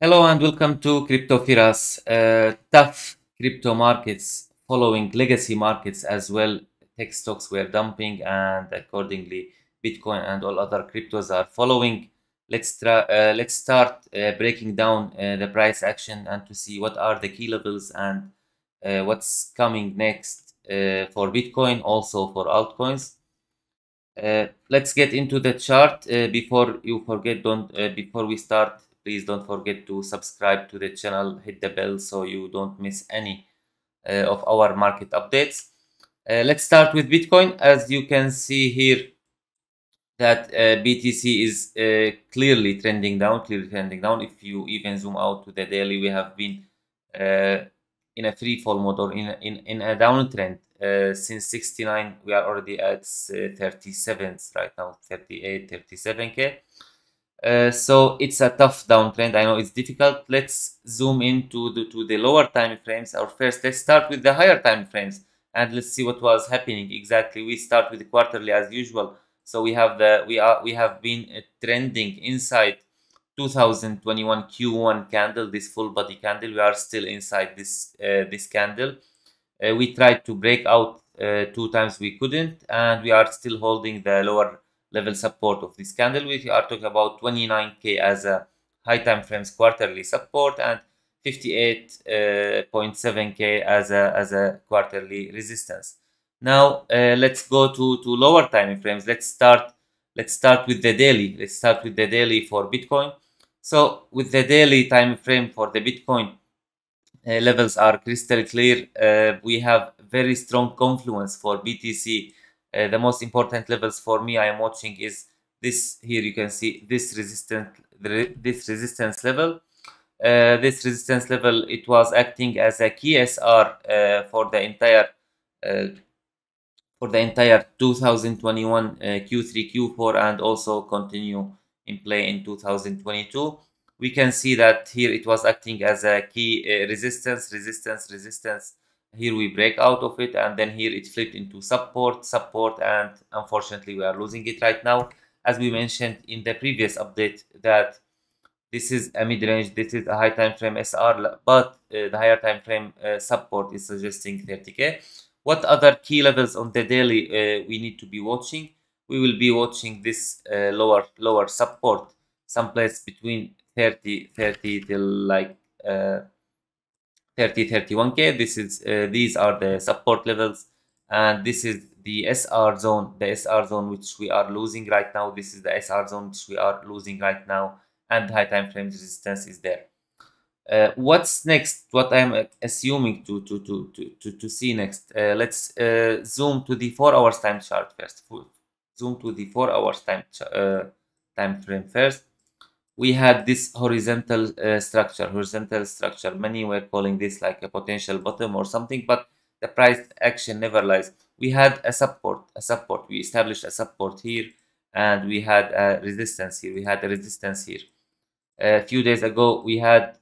Hello and welcome to Crypto Firas. Tough crypto markets following legacy markets as well. Tech stocks were dumping, and accordingly, Bitcoin and all other cryptos are following. Let's start breaking down the price action and to see what are the key levels and what's coming next for Bitcoin, also for altcoins. Let's get into the chart. Before you forget, don't before we start, please don't forget to subscribe to the channel, hit the bell so you don't miss any of our market updates. Let's start with Bitcoin. As you can see here, that BTC is clearly trending down. If you even zoom out to the daily, we have been in a free fall mode or in a downtrend since 69. We are already at 37s right now, 38, 37k. So it's a tough downtrend. I know it's difficult. Let's zoom into the lower time frames. Or first, let's start with the higher time frames and let's see what was happening exactly. We start with the quarterly as usual. So we have we have been trending inside 2021 Q1 candle, this full body candle. We are still inside this candle. We tried to break out 2 times, we couldn't, and we are still holding the lower level support of this candle. We are talking about 29k as a high time frames quarterly support and 58.7k as a quarterly resistance. Now let's go to lower time frames. Let's start with the daily. Let's start with the daily for Bitcoin. So with the daily time frame for the Bitcoin, levels are crystal clear. We have very strong confluence for BTC. The most important levels for me I am watching is this here. You can see this resistance level. This resistance level, it was acting as a key SR for the entire 2021 Q3 Q4 and also continue in play in 2022. We can see that here it was acting as a key resistance. Here we break out of it, and then here it flipped into support, and unfortunately we are losing it right now. As we mentioned in the previous update, that this is a mid-range, this is a high time frame SR, but the higher time frame support is suggesting 30k. What other key levels on the daily we need to be watching? We will be watching this lower support, someplace between 30 till like 31k. This is these are the support levels, and this is the SR zone, which we are losing right now. This is the SR zone which we are losing right now, and high time frame resistance is there. What's next? What I'm assuming to see next? Let's zoom to the 4 hours time chart first. Zoom to the 4 hours time frame first. We had this horizontal structure. Many were calling this like a potential bottom or something, but the price action never lies. We had a support. We established a support here, and we had a resistance here. A few days ago, we had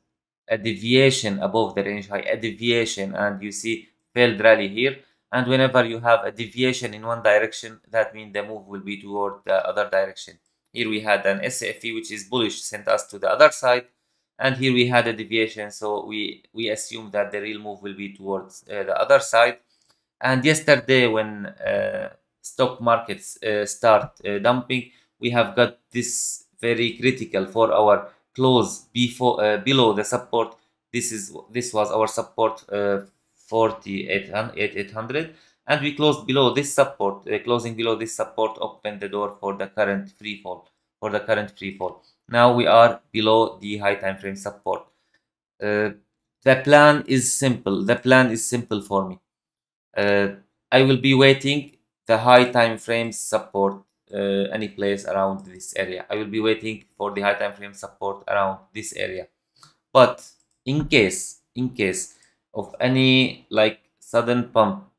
a deviation above the range high, and you see failed rally here. And whenever you have a deviation in one direction, that means the move will be toward the other direction. Here we had an SFE which is bullish, sent us to the other side, and here we had a deviation, so we assume that the real move will be towards the other side. And yesterday, when stock markets start dumping, we have got this very critical for our close below the support. This was our support 4800, and we closed below this support. Closing below this support opened the door for the current free fall. Now we are below the high time frame support. The plan is simple for me. I will be waiting the high time frame support any place around this area. I will be waiting for the high time frame support around this area. But in case of any like sudden pump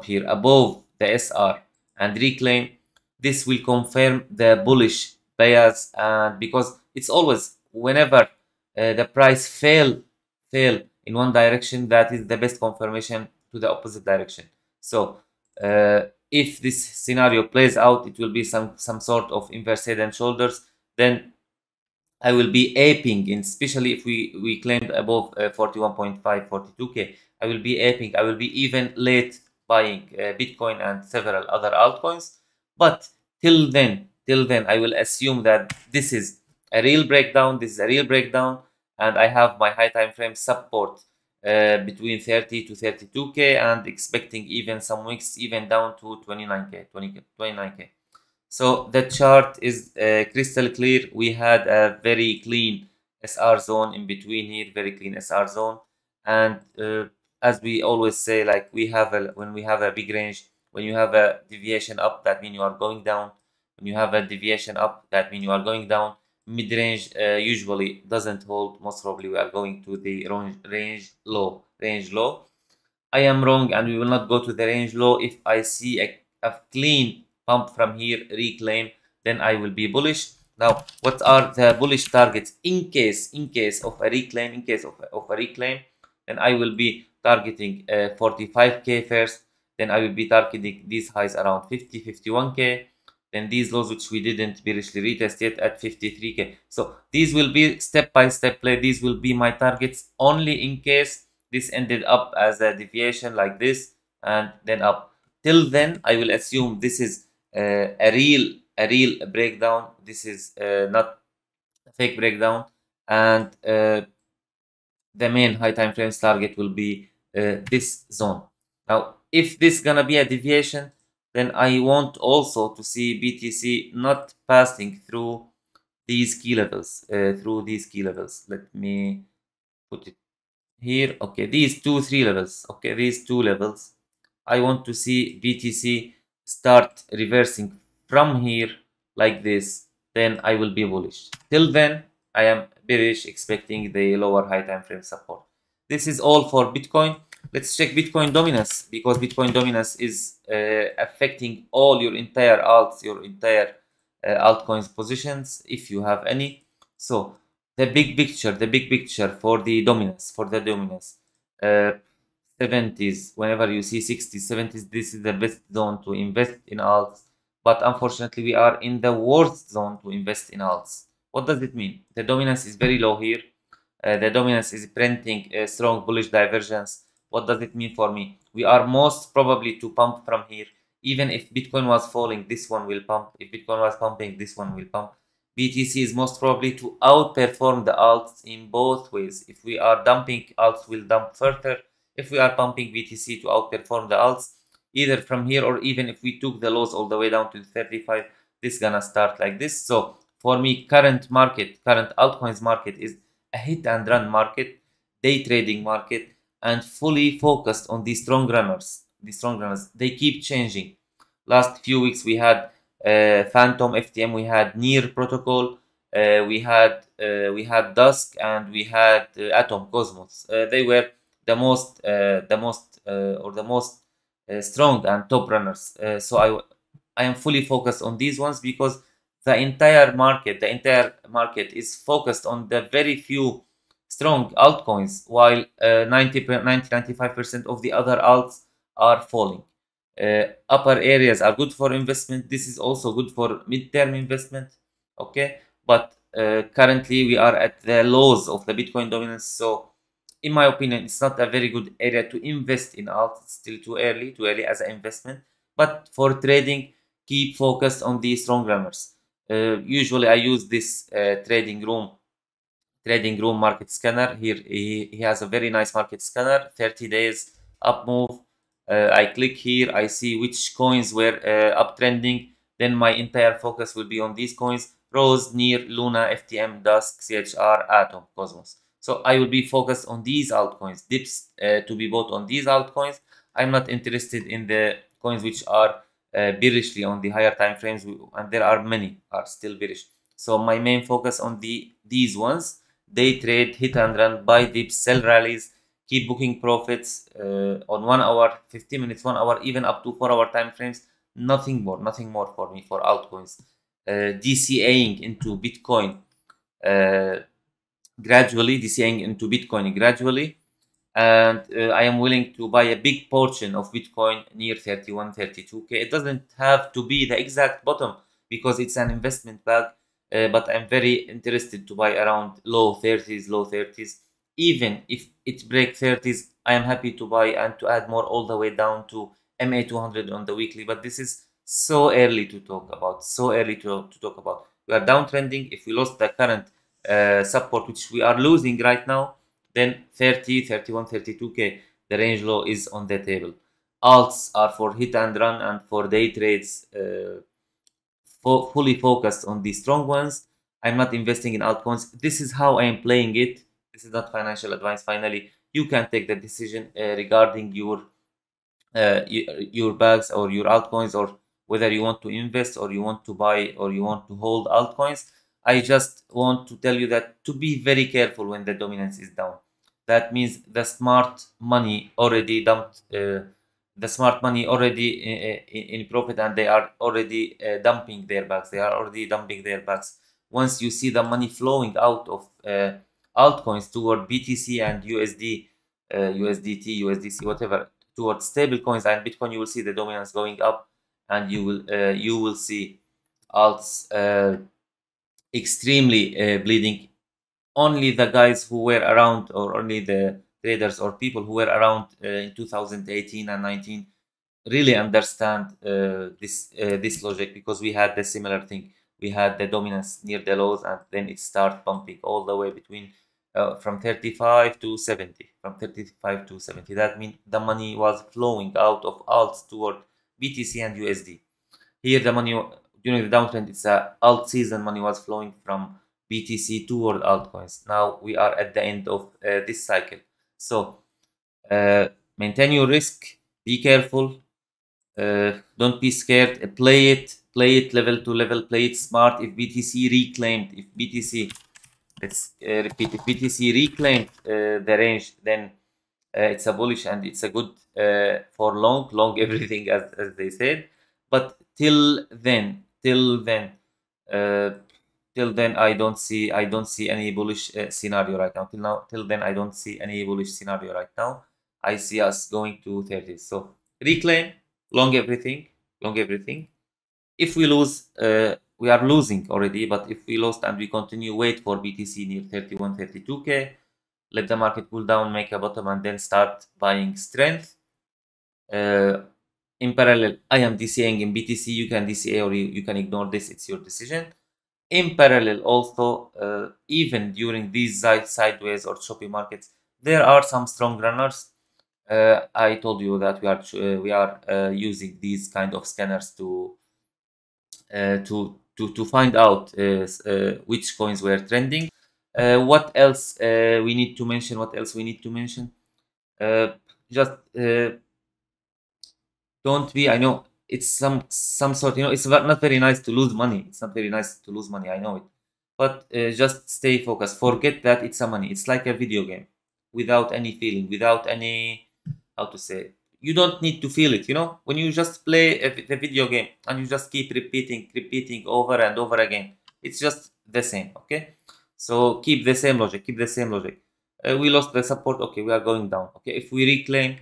here above the SR and reclaim, this will confirm the bullish bias, and because it's always whenever the price fail in one direction, that is the best confirmation to the opposite direction. So if this scenario plays out, it will be some sort of inverse head and shoulders. Then I will be aping, in, especially if we claimed above 41.5, 42K. I will be aping. I will be even late buying Bitcoin and several other altcoins. But till then, I will assume that this is a real breakdown. This is a real breakdown, and I have my high time frame support between 30 to 32K, and expecting even some weeks even down to 29K, 29K. So the chart is crystal clear. We had a very clean SR zone in between here, very clean SR zone. And as we always say, like when we have a big range, when you have a deviation up, that means you are going down. When you have a deviation up, that means you are going down. Mid range usually doesn't hold. Most probably we are going to the range low. I am wrong, and we will not go to the range low. If I see a clean pump from here, reclaim, then I will be bullish. Now, what are the bullish targets in case of a reclaim? In case of a reclaim, then I will be targeting 45K first. Then I will be targeting these highs around 50, 51K. Then these lows which we didn't bearishly retest yet at 53K. So these will be step-by-step play. These will be my targets only in case this ended up as a deviation like this and then up. Till then, I will assume this is a real breakdown. This is not a fake breakdown, and the main high time frames target will be this zone. Now, if this gonna be a deviation, then I want also to see BTC not passing through these key levels. Let me put it here. Okay, these three levels. Okay, these two levels. I want to see BTC start reversing from here like this. Then I will be bullish. Till then, I am bearish, expecting the lower high time frame support. This is all for Bitcoin. Let's check Bitcoin dominance, because Bitcoin dominance is affecting all your entire alts, your entire altcoins positions, if you have any. So the big picture for the dominance, 70s, whenever you see 60s, 70s, this is the best zone to invest in alts. But unfortunately, we are in the worst zone to invest in alts. What does it mean? The dominance is very low here. The dominance is printing a strong bullish divergence. What does it mean for me? We are most probably to pump from here. Even if Bitcoin was falling, this one will pump. If Bitcoin was pumping, this one will pump. BTC is most probably to outperform the alts in both ways. If we are dumping, alts will dump further. If we are pumping BTC to outperform the alts, either from here, or even if we took the lows all the way down to 35, this gonna start like this. So for me, current altcoins market is a hit and run market, day trading market, and fully focused on these strong runners. They keep changing. Last few weeks we had Phantom FTM, we had Near Protocol, we had Dusk, and we had Atom Cosmos. They were the most strong and top runners. So I am fully focused on these ones, because the entire market is focused on the very few strong altcoins, while 95% of the other alts are falling. Upper areas are good for investment. This is also good for mid-term investment. Okay, but currently we are at the lows of the Bitcoin dominance. So in my opinion, it's not a very good area to invest in alts. It's still too early as an investment. But for trading, keep focused on the strong runners. Usually I use this trading room market scanner. Here he has a very nice market scanner, 30 days up move. I click here, I see which coins were uptrending. Then my entire focus will be on these coins: Rose, Near, Luna, FTM, Dusk, CHR, Atom, Cosmos. So I will be focused on these altcoins, dips to be bought on these altcoins. I'm not interested in the coins which are bearishly on the higher time frames, and there are many are still bearish. So my main focus on these ones. Day trade, hit and run, buy dips, sell rallies, keep booking profits on 1 hour, 15 minutes, 1 hour, even up to 4 hour time frames. Nothing more for me for altcoins. DCAing into Bitcoin gradually, and I am willing to buy a big portion of Bitcoin near 31, 32K. It doesn't have to be the exact bottom, because it's an investment bag. but I'm very interested to buy around low 30s, low 30s. Even if it breaks 30s, I am happy to buy and to add more all the way down to MA 200 on the weekly. But this is so early to talk about, so early to talk about. We are downtrending. If we lost the current support, which we are losing right now, then 30, 31, 32K, the range low is on the table. Alts are for hit and run and for day trades, fully focused on the strong ones. I'm not investing in altcoins. This is how I am playing it. This is not financial advice. Finally, you can take the decision regarding your bags or your altcoins, or whether you want to invest or you want to buy or you want to hold altcoins. I just want to tell you that to be very careful when the dominance is down. That means the smart money already dumped, the smart money already in profit, and they are already dumping their bags. They are already dumping their bags. Once you see the money flowing out of altcoins toward BTC and USD, USDT, USDC, whatever, towards stable coins and Bitcoin, you will see the dominance going up, and you will see alts extremely bleeding. Only the guys who were around, or only the traders or people who were around in 2018 and 19 really understand this logic, because we had the similar thing. We had the dominance near the lows, and then it started pumping all the way between from 35 to 70, from 35 to 70. That means the money was flowing out of alts toward BTC and USD. Here the money during the downtrend, it's a alt season, money was flowing from BTC toward altcoins. Now we are at the end of this cycle. So maintain your risk, be careful, don't be scared, play it level to level, play it smart. If BTC reclaimed, if BTC, let's repeat, if BTC reclaimed the range, then it's a bullish and it's a good for long everything, as they said. But till then, uh, till then, I don't see any bullish scenario right now. Till then, I don't see any bullish scenario right now. I see us going to 30. So reclaim, long everything, long everything. If we lose, we are losing already. But if we lost and we continue, wait for BTC near 31, 32K. Let the market cool down, make a bottom, and then start buying strength. In parallel, I am DCAing in BTC. You can DCA or you can ignore this. It's your decision. In parallel, also, even during these sideways or choppy markets, there are some strong runners. I told you that we are using these kind of scanners to find out which coins were trending. What else we need to mention? What else we need to mention? Just don't be. I know it's some sort. It's not very nice to lose money. It's not very nice to lose money. I know it, but just stay focused. Forget that it's a money. It's like a video game, without any feeling, without any, how to say. You don't need to feel it. When you just play the video game and you just keep repeating over and over again, it's just the same. Okay, so keep the same logic. Keep the same logic. We lost the support. Okay, we are going down. Okay, if we reclaim,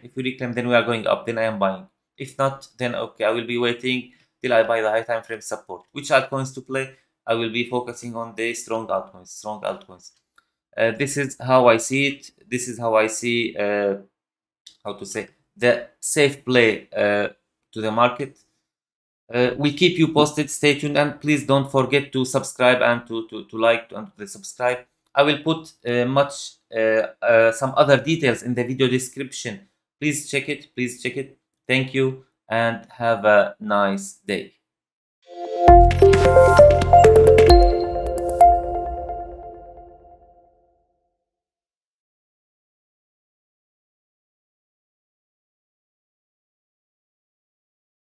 then we are going up. Then I am buying. If not, then okay, I will be waiting till I buy the high time frame support. Which altcoins to play? I will be focusing on the strong altcoins. This is how I see it. This is how I see, how to say, the safe play to the market. We'll keep you posted. Stay tuned, and please don't forget to subscribe and to like and to subscribe. I will put some other details in the video description. Please check it. Thank you, and have a nice day.